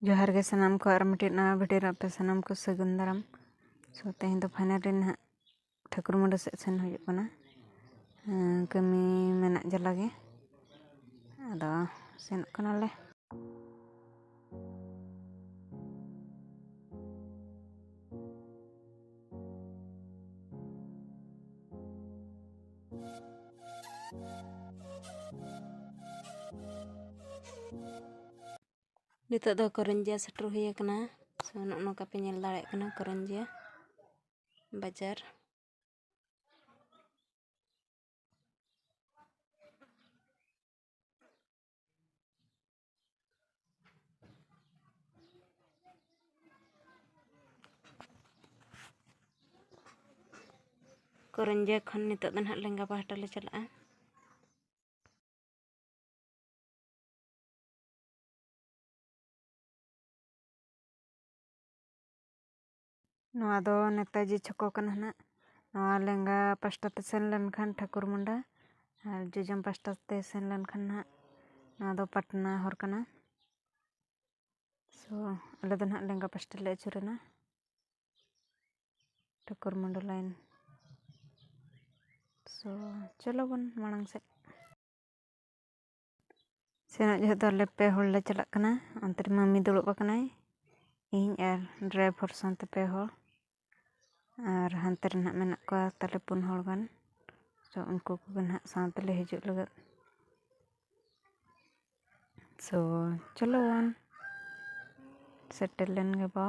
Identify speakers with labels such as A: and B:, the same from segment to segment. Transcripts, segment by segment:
A: जोहार गे सनाम को और मिट्टी नवा भिडियो रे पे सनाम को सगुन दाराम सो तेहें दो फाइनली ना ठाकुर मुंडा सेन हुई कना कमी मेना जला गे आदो सेन कनाले नितो दो करंजिया सेटर हुई कना सो नोका पे नेल दाड़े कना करंजिया बाजार करंजिया खन नितो दन हात लेंगा पाहटा ले चला नवा दो नेताजी छको कना ना नवा लेंगा पास्टा ते सेन लन खान ठाकुर मुंडा और जोजम पास्टा ते सेन लन खान ना नवा दो पटना हर कना सो अले दन हात लेंगा पास्टा ले अचुरना ठाकुर मुंडा लाइन सो चलो बन मांग से सेना जो तो पे हल ले चला कना अंतर मम्मी दुड़ब कनाय इन और ड्राइवर साथ पे हल और हानते ना मेना को ताले पुन हल गान सो उनको को ना साथ ले हिजुग लगत सो चलो वन सेटल लेन गे बा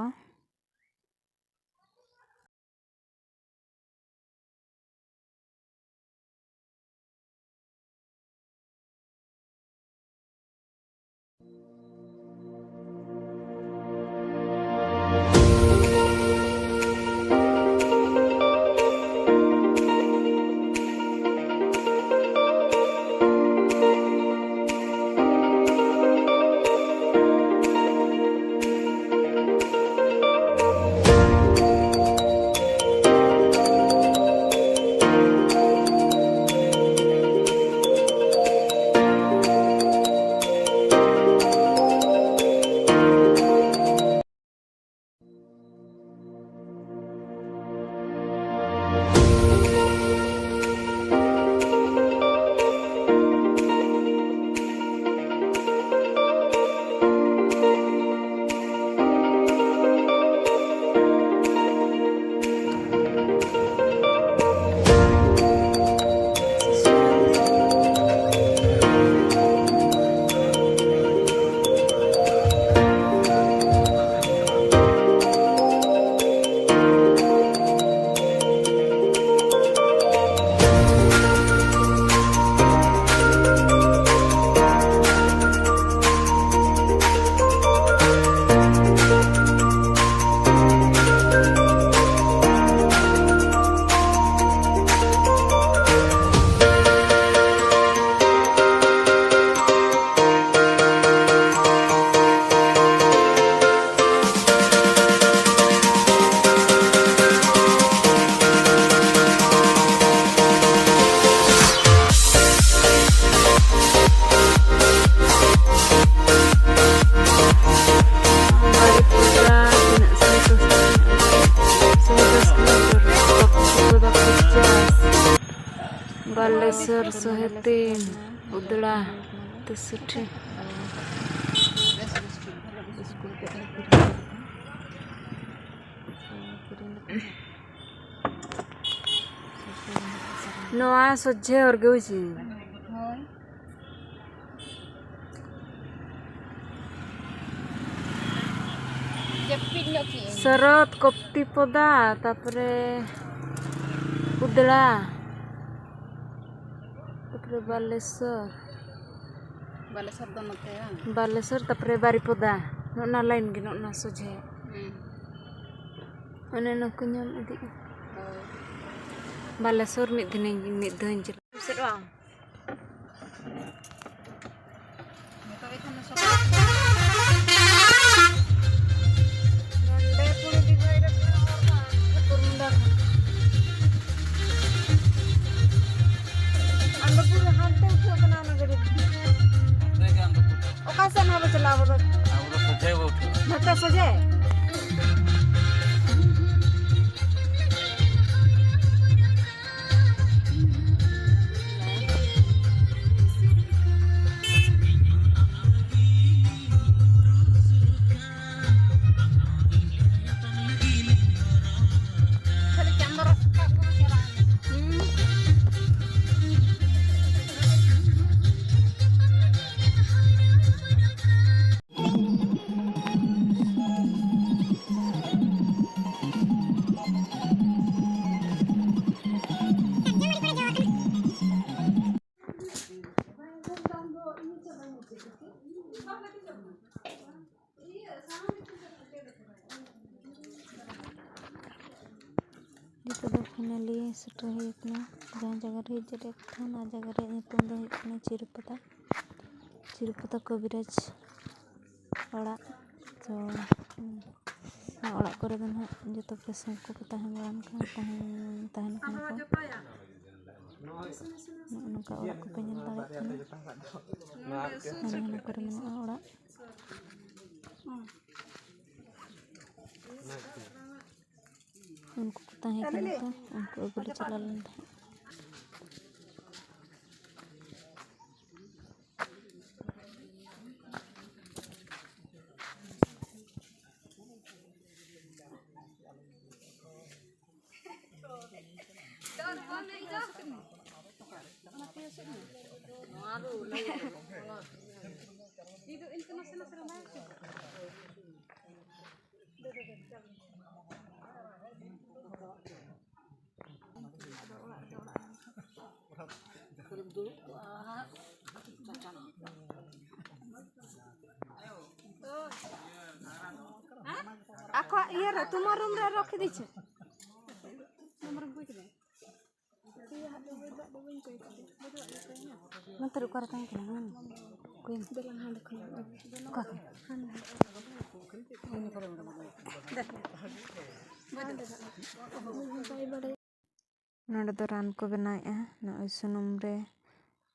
A: बालेश्वर 103 उदड़ा 63 नवा सोझे और गेउची सरत कप्ती पदा तापरे उदड़ा तापरे बालेश्वर दो नते बालेश्वर तापरे बारीपदा नोना लाइन गे नोना सोझे अने नको नाम इदी बालेश्वर मिद दिन चला सेडवा चला Mata saja. Itu dah finally setelah hujukna jangan jaga hijau dek thana jaga dek nyutung dah hujukna Cirupata Kobiraj orang so orang kore dan hak joto pesan ko tahan baran kan tahan ko nungka orang ko pengen tarik kan kore mana orang उनको ताहे करता उनको अगले चला लेता Aku iya ra তোমার room রে রাখি দিছে nomor gue ke iya ada beda gue nanti ukar tang kenangan gue dalam hand ko kok ini pare node do ran ko benaया नय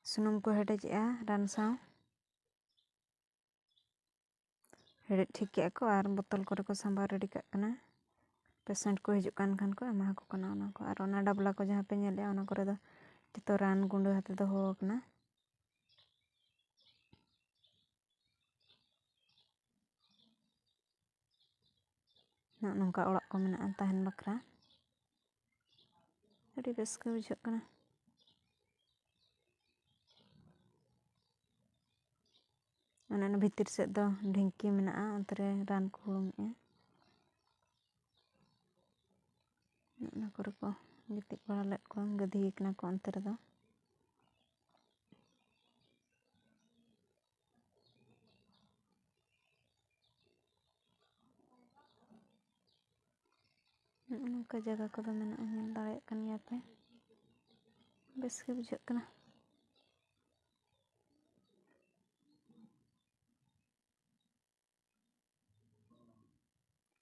A: sunum ko hedeja ran saw headed ठीक किया को और बोतल करे को सांभर रेडी काग कना पेशेंट को हिजुक कान खान को एमा को कना ओना को और ओना डबला को जहां पे नेले ओना करे दो जतो रान गुंडो हाते दो हो कना ना नंका ओड़ाक को मेना ताहन बकरा अड़ी बेस को बुझाक कना ओना भीतर से दो ढिंकी मेना अंतरे रान को हुलुंगे ना करे को गितिक बड़ा लेट को गधी कना को अंतर दो नंका जगह को मेना नेल दाड़े कन गया पे बेस के बुझाक कना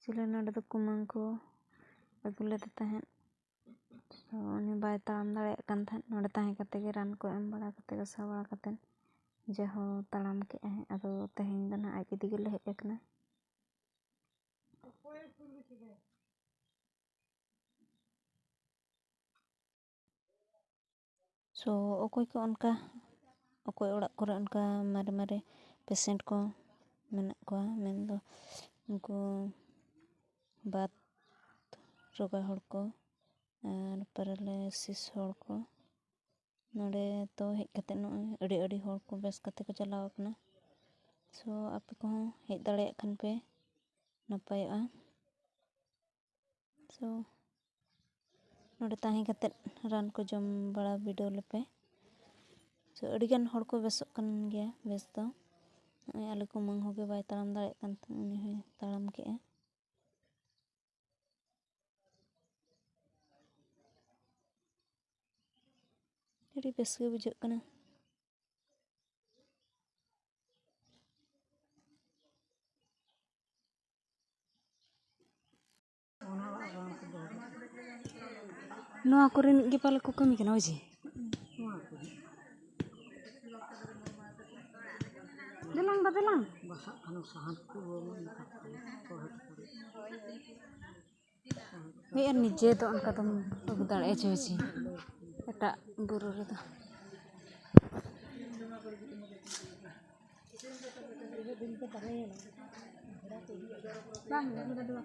A: चिले नोडे दो कुमांग को अगुले तहन तो उन्हें बाय ताम दाड़े कान थान नोडे ताहे कते के रान को एम बड़ा कते को सा बड़ा कते जहो तालाम के है अदो तहेन दना आज इदी के हेज एकना सो ओकोय को उनका ओकोय ओड़ा करे उनका मारे मारे पेशेंट को मेना को मेन दो उनको बात रोगा हड़ को और पैरालिसिस हड़ को नोडे तो हेज कते नो अड़ी अड़ी हड़ को बेस कते को चलाव कना सो आपे को हेज दाड़े खान पे नपायआ सो नोडे ताहे कते रान को जम बड़ा वीडियो लेपे सो अड़ी गान हड़ को बेसोक कन गया बेस दो आले को मंग होगे बाय ताड़ाम दाड़े कान उनी होय ताड़ाम के अड़ी बेस के बुझाक कना नोआ कोरेन गे पाले को कमी कना ओजी lang badalang.
B: Basak kan usahan ko
A: Ni er nije do onka dom agu dare choji. Eta buru redo. Bang, udah dua.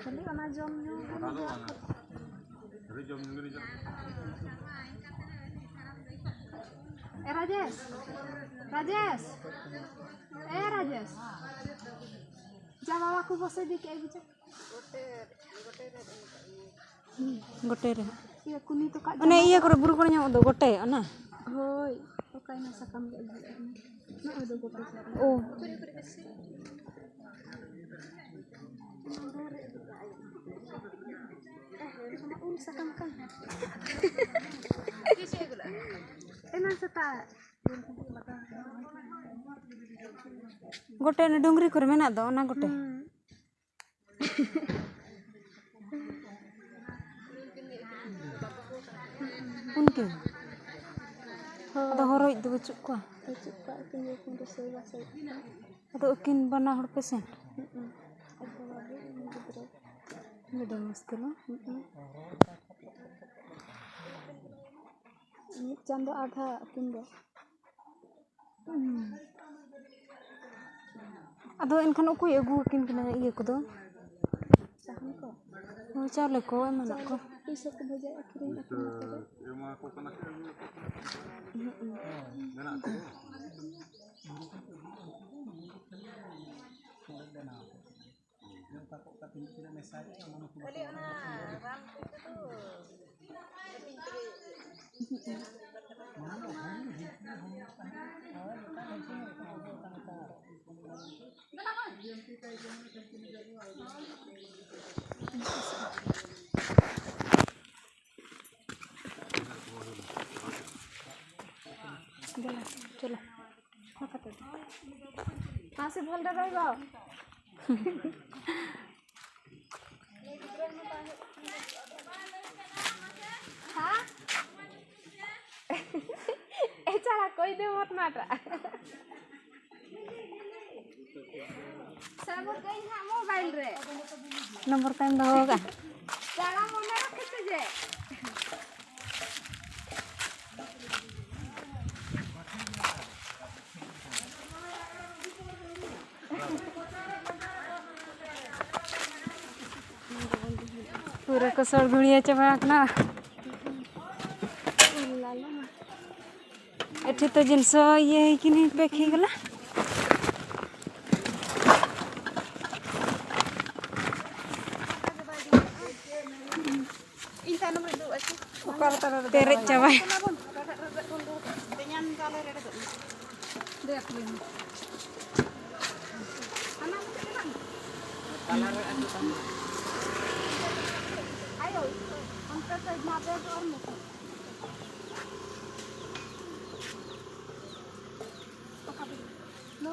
A: Kali ona jomnya. Dari jomnya ni. Rajesh. Rajesh. Rajesh. Jawa aku bose di kayak gitu. Gote re. Iya kuni to ka. One iya kore buru kore nyamuk do gote ona. Hoi, pakai nasa kam ga ibu. Na ada gote. Oh. Sakam kan. Enak sekali. Gote na dongri kore mena do ona gote. Unke. Ada horoi do bacuk ko. Bacuk ko tinggal kun resoi wasai. Ada ukin bana hor pesen. Ada muskil lo. Ini cando ada kindo. Ado enkan uku agu kin kena iya ko do. Sahan ko. Oh chale ko emana ko. Bisa ke baja akirin aku. Ema ko kana. Nana ko. Yang takut katin kira message sama aku. Kali ona ram itu tuh. चलो masih बोल रहे हो हाँ चला कोई दे मत माटा सब कहीं ना मोबाइल रे नंबर टाइम दा होगा चला मोने रखते जे पूरा कसर गुड़िया चबाकना एठे तो जिनस ये कि नहीं पैक ही गला तेरे चबाई ayo angkat saja mata orang no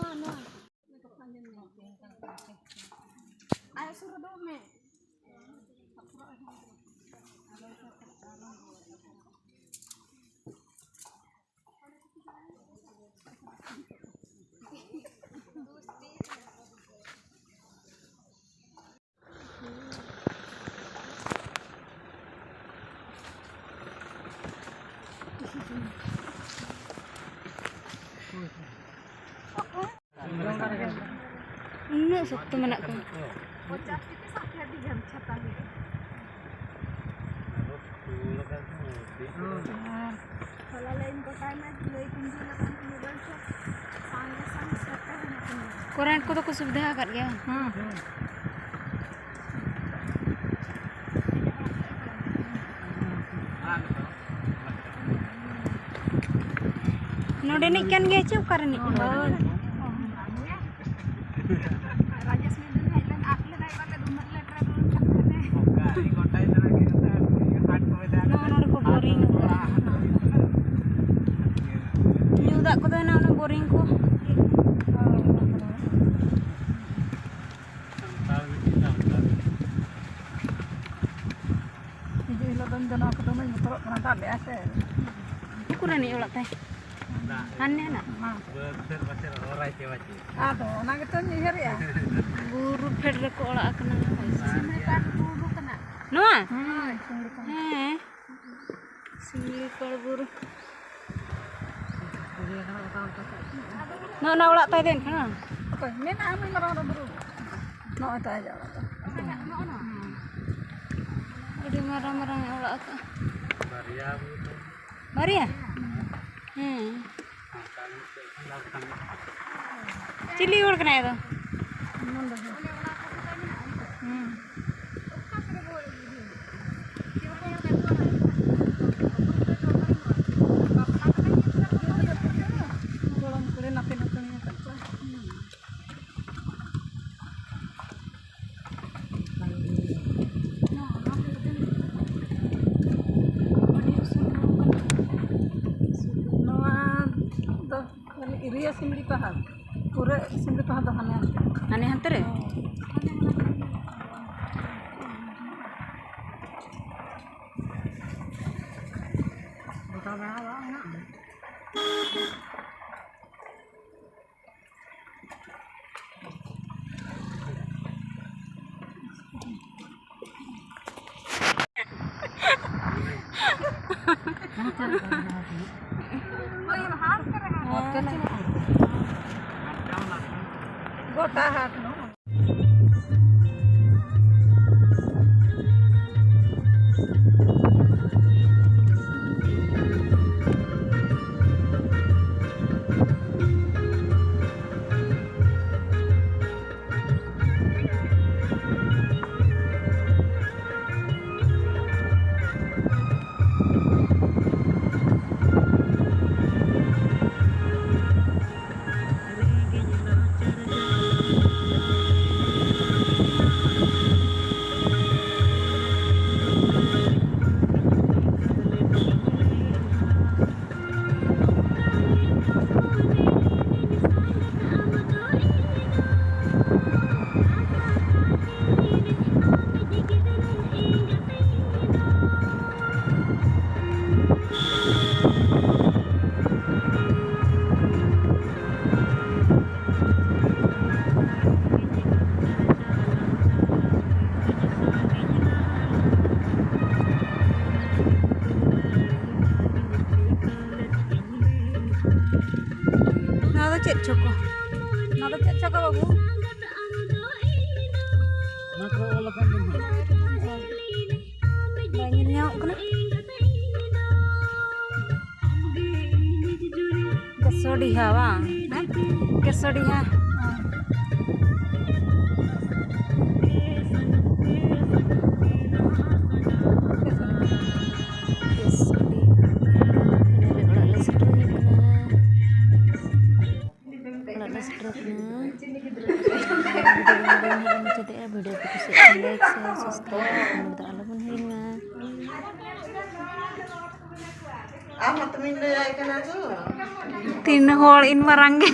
A: ayo suruh dong me iya sakto menak ko bocah itu sakit di jam catah ini kalau lain kota na loi kunji na kan mobil shop sangat sakit current ko to सुविधा कर गया हां नोडे नि kan ge chu karni Rajesh में दिन Helen आखले दाई वाले दुमर letter छकने गाड़ी गोटाई जना के हाट को दा नोडे को बोरिंग न्यू दा को ना बोरिंग को ini lo dan जना को तो मैं मोटर ना दा ले आसे कुरानी ओला ताई Aneh nak.
B: Aduh, anak itu nyihir ya.
A: Buru phed reko olah kena. Noa? Singli kal buru. No olah tay den kana.
B: Apa? Ini kami marah buru. No itu aja.
A: Udah marah-marah olah ka. Maria. Cili ur kena itu.
B: Iria simri pahal. Pura simri pahal dah hanya.
A: Aneh hantar ya?
B: Gota hat no.
A: Cek Joko.
B: Nada cek cek babu.
A: Banyak nyauk kena. Kesodiha bang. Kesodiha. Video like, share, subscribe, Tin hol in marangge.